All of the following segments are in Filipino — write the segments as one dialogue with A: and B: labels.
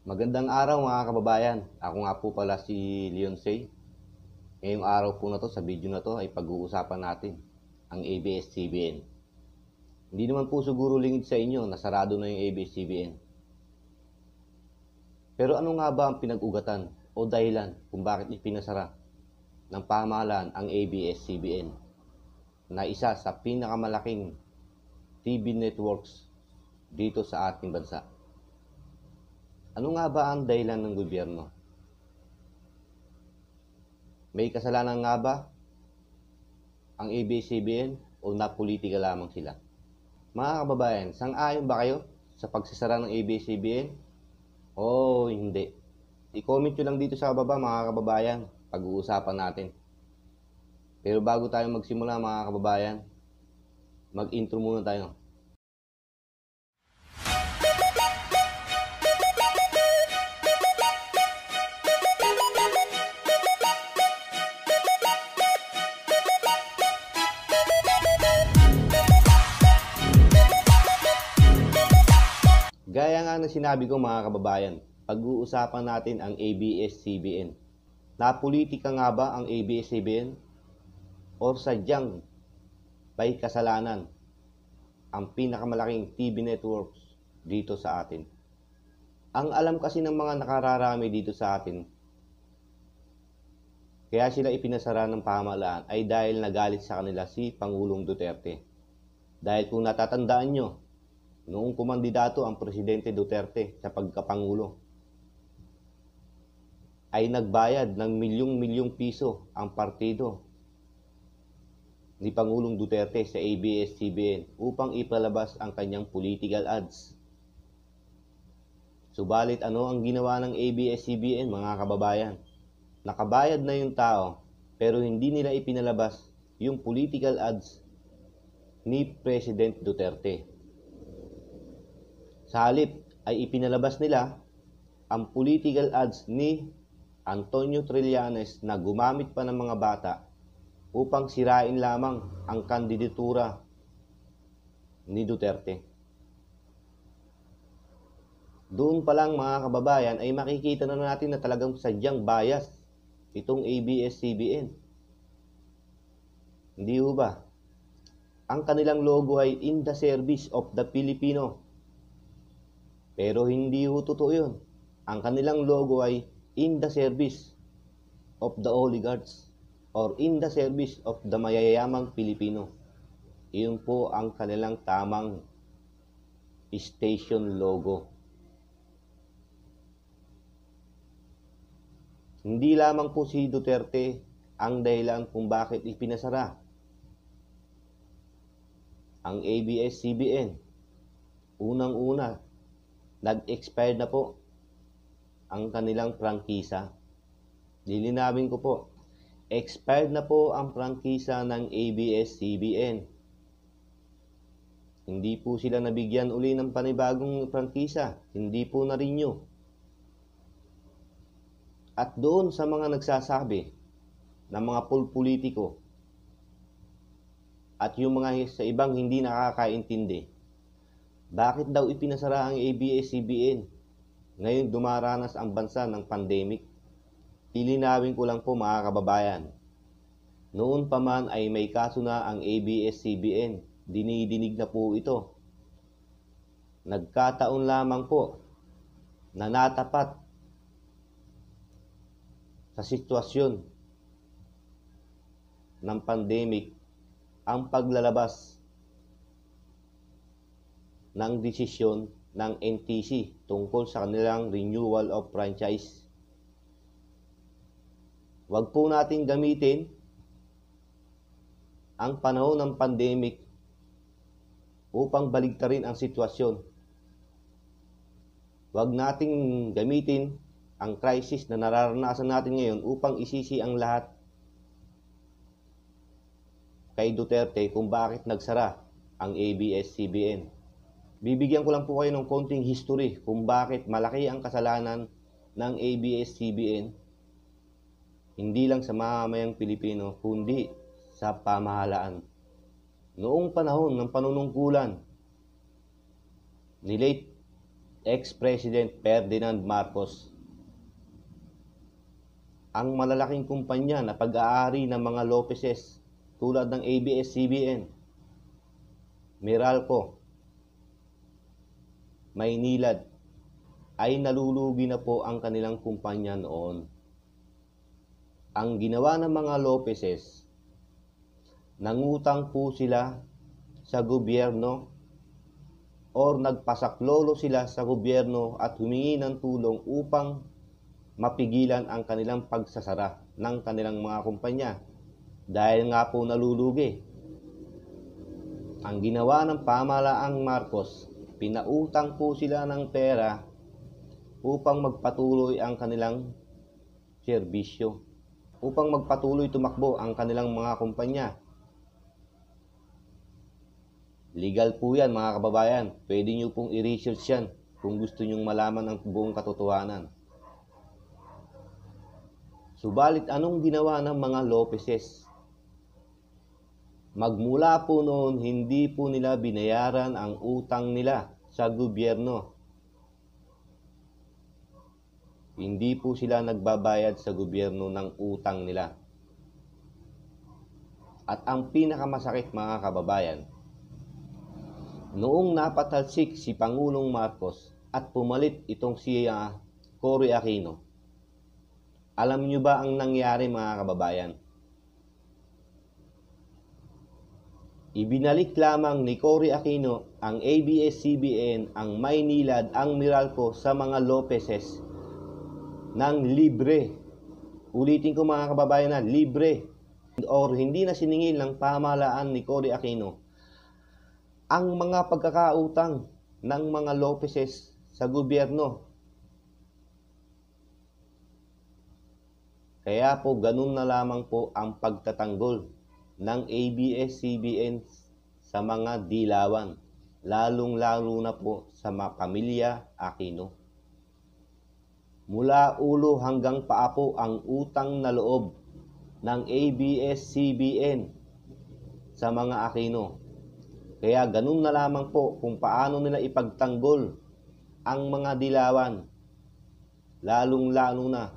A: Magandang araw mga kababayan. Ako nga po pala si Leon Say. Ngayong araw po na to, sa video na to ay pag-uusapan natin ang ABS-CBN. Hindi naman po siguro lingid sa inyo na sarado na yung ABS-CBN. Pero ano nga ba ang pinag-ugatan o dahilan kung bakit ipinasara ng pamahalaan ang ABS-CBN na isa sa pinakamalaking TV networks dito sa ating bansa? Ano nga ba ang dahilan ng gobyerno? May kasalanan nga ba ang ABS-CBN o napolitika lamang sila? Mga kababayan, sang-ayon ba kayo sa pagsasara ng ABS-CBN o hindi? I-comment nyo lang dito sa baba mga kababayan, pag-uusapan natin. Pero bago tayo magsimula mga kababayan, mag-intro muna tayo. Gaya nga ng sinabi ko mga kababayan, pag-uusapan natin ang ABS-CBN. Napolitika nga ba ang ABS-CBN? O sadyang may kasalanan ang pinakamalaking TV networks dito sa atin? Ang alam kasi ng mga nakararami dito sa atin, kaya sila ipinasara ng pamahalaan ay dahil nagalit sa kanila si Pangulong Duterte. Dahil kung natatandaan nyo, noong kumandidato ang Presidente Duterte sa pagkapangulo, ay nagbayad ng milyong-milyong piso ang partido ni Pangulong Duterte sa ABS-CBN upang ipalabas ang kanyang political ads. Subalit ano ang ginawa ng ABS-CBN mga kababayan? Nakabayad na yung tao pero hindi nila ipinalabas yung political ads ni President Duterte. Sa halip ay ipinalabas nila ang political ads ni Antonio Trillanes na gumamit pa ng mga bata upang sirain lamang ang kandidatura ni Duterte. Doon pa lang mga kababayan ay makikita na natin na talagang sadyang bias itong ABS-CBN. Hindi ho ba? Ang kanilang logo ay in the service of the Filipino. Pero hindi ho totoo yun. Ang kanilang logo ay in the service of the oligarchs or in the service of the mayayamang Pilipino. Iyon po ang kanilang tamang station logo. Hindi lamang po si Duterte ang dahilan kung bakit ipinasara ang ABS-CBN. Unang-una, nag-expired na po ang kanilang prangkisa. Lilinawin ko po, expired na po ang prangkisa ng ABS-CBN. Hindi po sila nabigyan uli ng panibagong prangkisa. Hindi po na-renew. At doon sa mga nagsasabi ng mga politiko at yung mga sa ibang hindi nakakaintindi, bakit daw ipinasara ang ABS-CBN ngayon dumaranas ang bansa ng pandemic? Lilinawin ko lang po mga kababayan. Noon pa man ay may kaso na ang ABS-CBN. Dinidinig na po ito. Nagkataon lamang po na natapat sa sitwasyon ng pandemic ang paglalabas ng desisyon ng NTC tungkol sa kanilang renewal of franchise. Huwag po natin gamitin ang panahon ng pandemic upang baligtarin ang sitwasyon. Huwag nating gamitin ang crisis na nararanasan natin ngayon upang isisi ang lahat kay Duterte kung bakit nagsara ang ABS-CBN. Bibigyan ko lang po kayo ng konting history kung bakit malaki ang kasalanan ng ABS-CBN, hindi lang sa mamamayang Pilipino, kundi sa pamahalaan. Noong panahon ng panunungkulan ni late ex-President Ferdinand Marcos. Ang malalaking kumpanya na pag-aari ng mga Lopezes tulad ng ABS-CBN, Meralco, Maynilad ay nalulugi na po ang kanilang kumpanya noon. Ang ginawa ng mga Lopezes, nangutang po sila sa gobyerno or nagpasaklolo sila sa gobyerno at humingi ng tulong upang mapigilan ang kanilang pagsasara ng kanilang mga kumpanya dahil nga po nalulugi. Ang ginawa ng pamahalaang Marcos, pinautang po sila ng pera upang magpatuloy ang kanilang serbisyo, upang magpatuloy tumakbo ang kanilang mga kumpanya. Legal po yan mga kababayan, pwede nyo pong i-research yan kung gusto nyong malaman ang buong katotohanan. Subalit anong ginawa ng mga Lopezes? Magmula po noon, hindi po nila binayaran ang utang nila sa gobyerno. Hindi po sila nagbabayad sa gobyerno ng utang nila. At ang pinakamasakit mga kababayan, noong napatalsik si Pangulong Marcos at pumalit itong si Cory Aquino, alam nyo ba ang nangyari mga kababayan? Ibinalik lamang ni Cory Aquino ang ABS-CBN, ang Maynilad, ang Meralco sa mga Lopezes ng libre. Ulitin ko mga kababayan na libre or hindi na siningil ng pamahalaan ni Cory Aquino ang mga pagkakautang ng mga Lopezes sa gobyerno. Kaya po ganun na lamang po ang pagtatanggol ng ABS-CBN sa mga dilawan, lalong-lalo na po sa mga pamilya Aquino. Mula ulo hanggang paa po ang utang na loob ng ABS-CBN sa mga Aquino. Kaya ganun na lamang po kung paano nila ipagtanggol ang mga dilawan, lalong-lalo na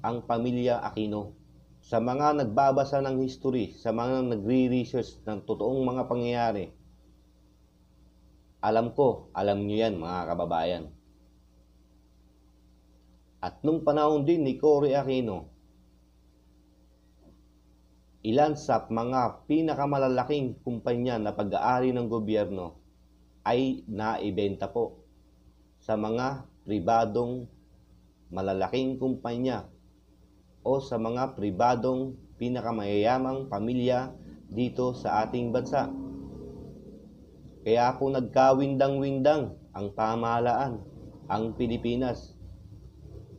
A: ang pamilya Aquino. Sa mga nagbabasa ng history, sa mga nagre-research ng totoong mga pangyayari, alam nyo yan mga kababayan. At nung panahon din ni Cory Aquino, ilan sa mga pinakamalalaking kumpanya na pag-aari ng gobyerno ay naibenta po sa mga pribadong malalaking kumpanya o sa mga pribadong pinakamayayamang pamilya dito sa ating bansa. Kaya po nagkawindang-windang ang pamahalaan, ang Pilipinas,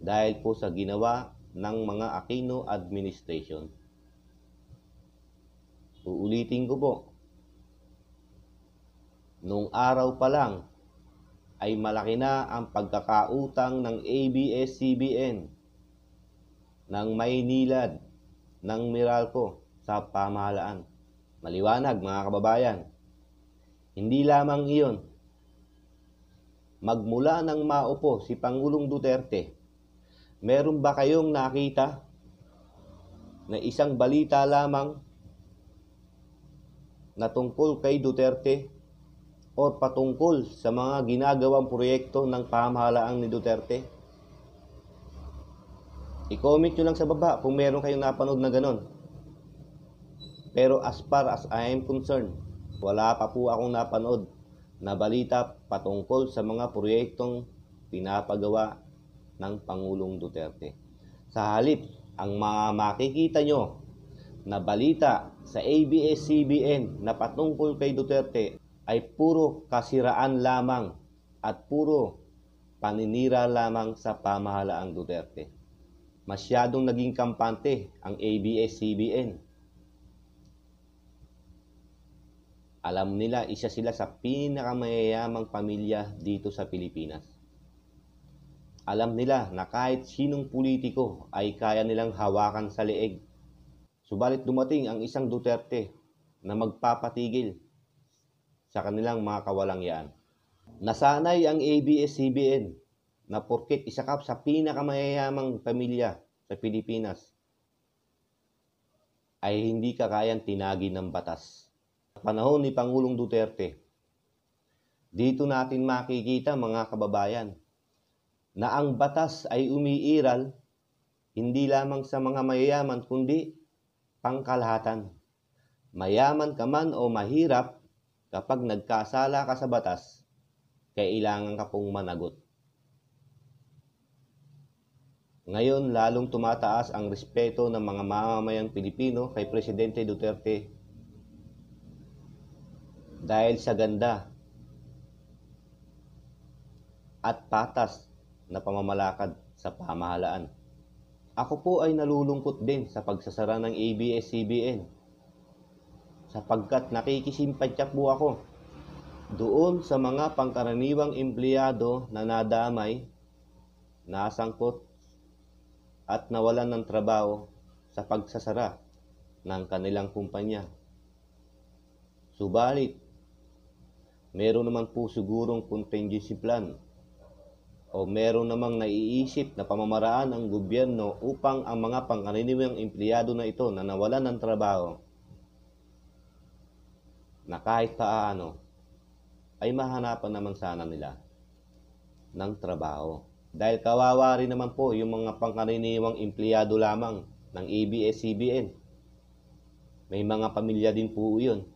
A: dahil po sa ginawa ng mga Aquino administration. Uulitin ko po, nung araw pa lang ay malaki na ang pagkakautang ng ABS-CBN, ng Maynilad, ng Meralco sa pamahalaan. Maliwanag mga kababayan. Hindi lamang iyon. Magmula nang maupo si Pangulong Duterte, meron ba kayong nakita na isang balita lamang na tungkol kay Duterte o patungkol sa mga ginagawang proyekto ng pamahalaan ni Duterte? I-comment nyo lang sa baba kung meron kayong napanood na ganon. Pero as far as I am concerned, wala pa po akong napanood na balita patungkol sa mga proyektong pinapagawa ng Pangulong Duterte. Sa halip, ang mga makikita nyo na balita sa ABS-CBN na patungkol kay Duterte ay puro kasiraan lamang at puro paninira lamang sa pamahalaang Duterte. Masyadong naging kampante ang ABS-CBN. Alam nila, isa sila sa pinakamayayamang pamilya dito sa Pilipinas. Alam nila na kahit sinong politiko ay kaya nilang hawakan sa leeg. Subalit dumating ang isang Duterte na magpapatigil sa kanilang mga kawalangyaan. Nasanay ang ABS-CBN na porket isakap sa pinakamayayamang pamilya sa Pilipinas ay hindi kakayang tinagi ng batas. Sa panahon ni Pangulong Duterte, dito natin makikita mga kababayan na ang batas ay umiiral hindi lamang sa mga mayayaman kundi pangkalahatan. Mayaman ka man o mahirap, kapag nagkasala ka sa batas, kailangan ka pong managot. Ngayon, lalong tumataas ang respeto ng mga mamamayang Pilipino kay Presidente Duterte dahil sa ganda at patas na pamamalakad sa pamahalaan. Ako po ay nalulungkot din sa pagsasara ng ABS-CBN sapagkat nakikisimpatya po ako doon sa mga pangkaraniwang empleyado na nadamay, nasangkot at nawalan ng trabaho sa pagsasara ng kanilang kumpanya. Subalit, meron naman po sigurong contingency plan o meron namang naiisip na pamamaraan ang gobyerno upang ang mga pangkaraniwang empleyado na ito na nawalan ng trabaho na kahit paano ay mahanapan naman sana nila ng trabaho. Dahil kawawa rin naman po yung mga pangkaraniwang empleyado lamang ng ABS-CBN. May mga pamilya din po yun.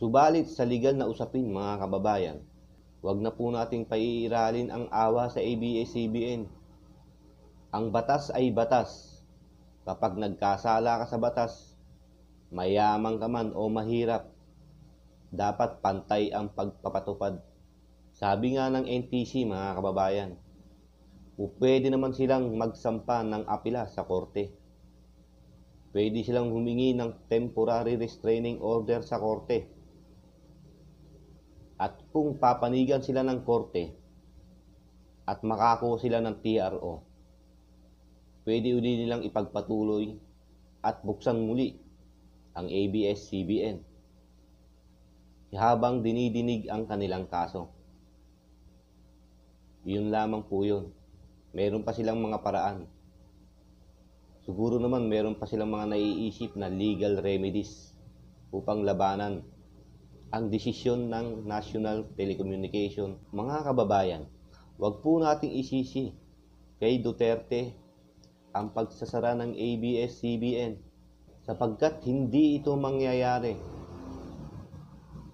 A: Subalit sa legal na usapin mga kababayan, wag na po nating paiiralin ang awa sa ABS-CBN. Ang batas ay batas. Kapag nagkasala ka sa batas, mayaman ka man o mahirap, dapat pantay ang pagpapatupad. Sabi nga ng NTC mga kababayan, pwede naman silang magsampa ng apela sa korte. Pwede silang humingi ng temporary restraining order sa korte. At kung papanigan sila ng korte at makako sila ng TRO, pwede uli nilang ipagpatuloy at buksan muli ang ABS-CBN habang dinidinig ang kanilang kaso. Yun lamang po yun. Meron pa silang mga paraan. Siguro naman meron pa silang mga naiisip na legal remedies upang labanan ang desisyon ng National Telecommunication. Mga kababayan, wag po nating isisi kay Duterte ang pagsasara ng ABS-CBN sapagkat hindi ito mangyayari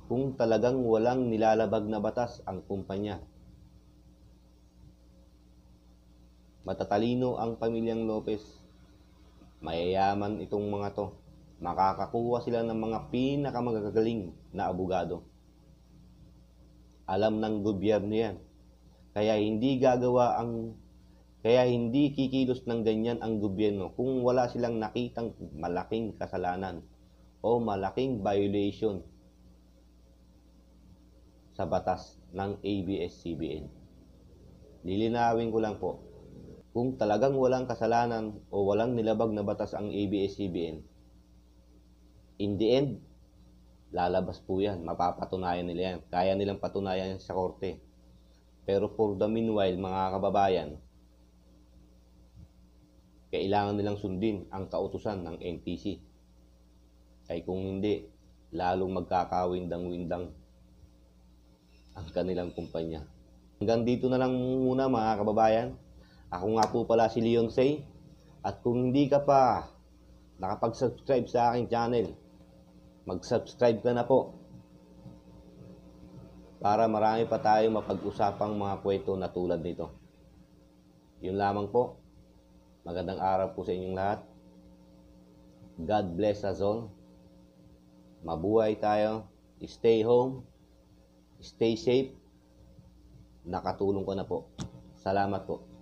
A: kung talagang walang nilalabag na batas ang kumpanya. Matatalino ang pamilyang Lopez. Mayayaman itong mga to. Makakakuha sila ng mga pinakamagagaling na abogado. Alam ng gobyerno yan. Kaya hindi kikilos ng ganyan ang gobyerno kung wala silang nakitang malaking kasalanan o malaking violation sa batas ng ABS-CBN. Lilinawin ko lang po, kung talagang walang kasalanan o walang nilabag na batas ang ABS-CBN, in the end, lalabas po yan. Mapapatunayan nila yan. Kaya nilang patunayan yan sa korte. Pero for the meanwhile, mga kababayan, kailangan nilang sundin ang kautusan ng NTC. Ay kung hindi, lalong magkakawindang-windang ang kanilang kumpanya. Hanggang dito na lang muna mga kababayan. Ako nga po pala si Leon Say. At kung hindi ka pa nakapag-subscribe sa aking channel, mag-subscribe ka na po para marami pa tayong mapag-usapang mga kwento na tulad nito. Yun lamang po. Magandang araw po sa inyong lahat. God bless us all. Mabuhay tayo. Stay home. Stay safe. Nakatulong ko na po. Salamat po.